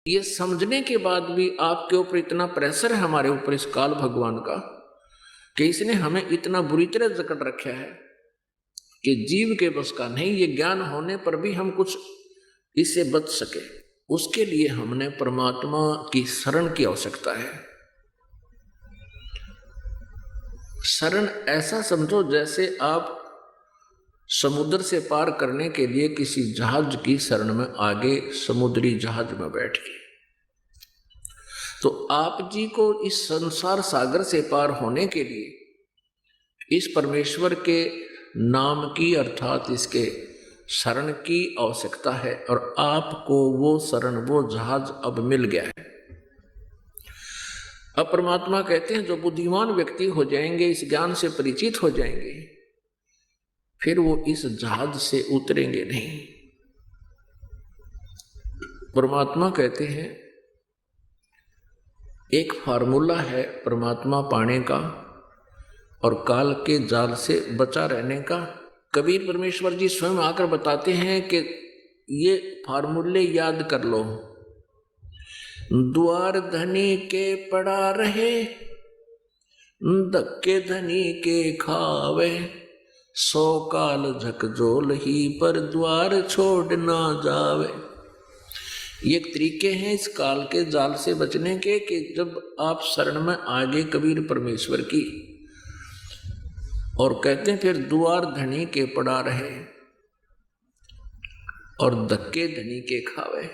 ये समझने के बाद भी आपके ऊपर इतना प्रेशर है हमारे ऊपर इस काल भगवान का कि इसने हमें इतना बुरी तरह जकड़ रखा है कि जीव के बस का नहीं। ये ज्ञान होने पर भी हम कुछ इससे बच सके, उसके लिए हमने परमात्मा की शरण की आवश्यकता है। शरण ऐसा समझो जैसे आप समुद्र से पार करने के लिए किसी जहाज की शरण में आगे समुद्री जहाज में बैठ गए, तो आप जी को इस संसार सागर से पार होने के लिए इस परमेश्वर के नाम की अर्थात इसके शरण की आवश्यकता है। और आपको वो शरण, वो जहाज अब मिल गया है। अब परमात्मा कहते हैं जो बुद्धिमान व्यक्ति हो जाएंगे, इस ज्ञान से परिचित हो जाएंगे, फिर वो इस जहाज से उतरेंगे नहीं। परमात्मा कहते हैं एक फार्मूला है परमात्मा पाने का और काल के जाल से बचा रहने का। कबीर परमेश्वर जी स्वयं आकर बताते हैं कि ये फार्मूले याद कर लो। द्वार धनी के पड़ा रहे, धक्के धनी के खावे, 100 काल झकझोल ही पर द्वार छोड़ ना जावे। ये तरीके हैं इस काल के जाल से बचने के कि जब आप शरण में आगे कबीर परमेश्वर की, और कहते हैं फिर द्वार धनी के पड़ा रहे और धक्के धनी के खावे।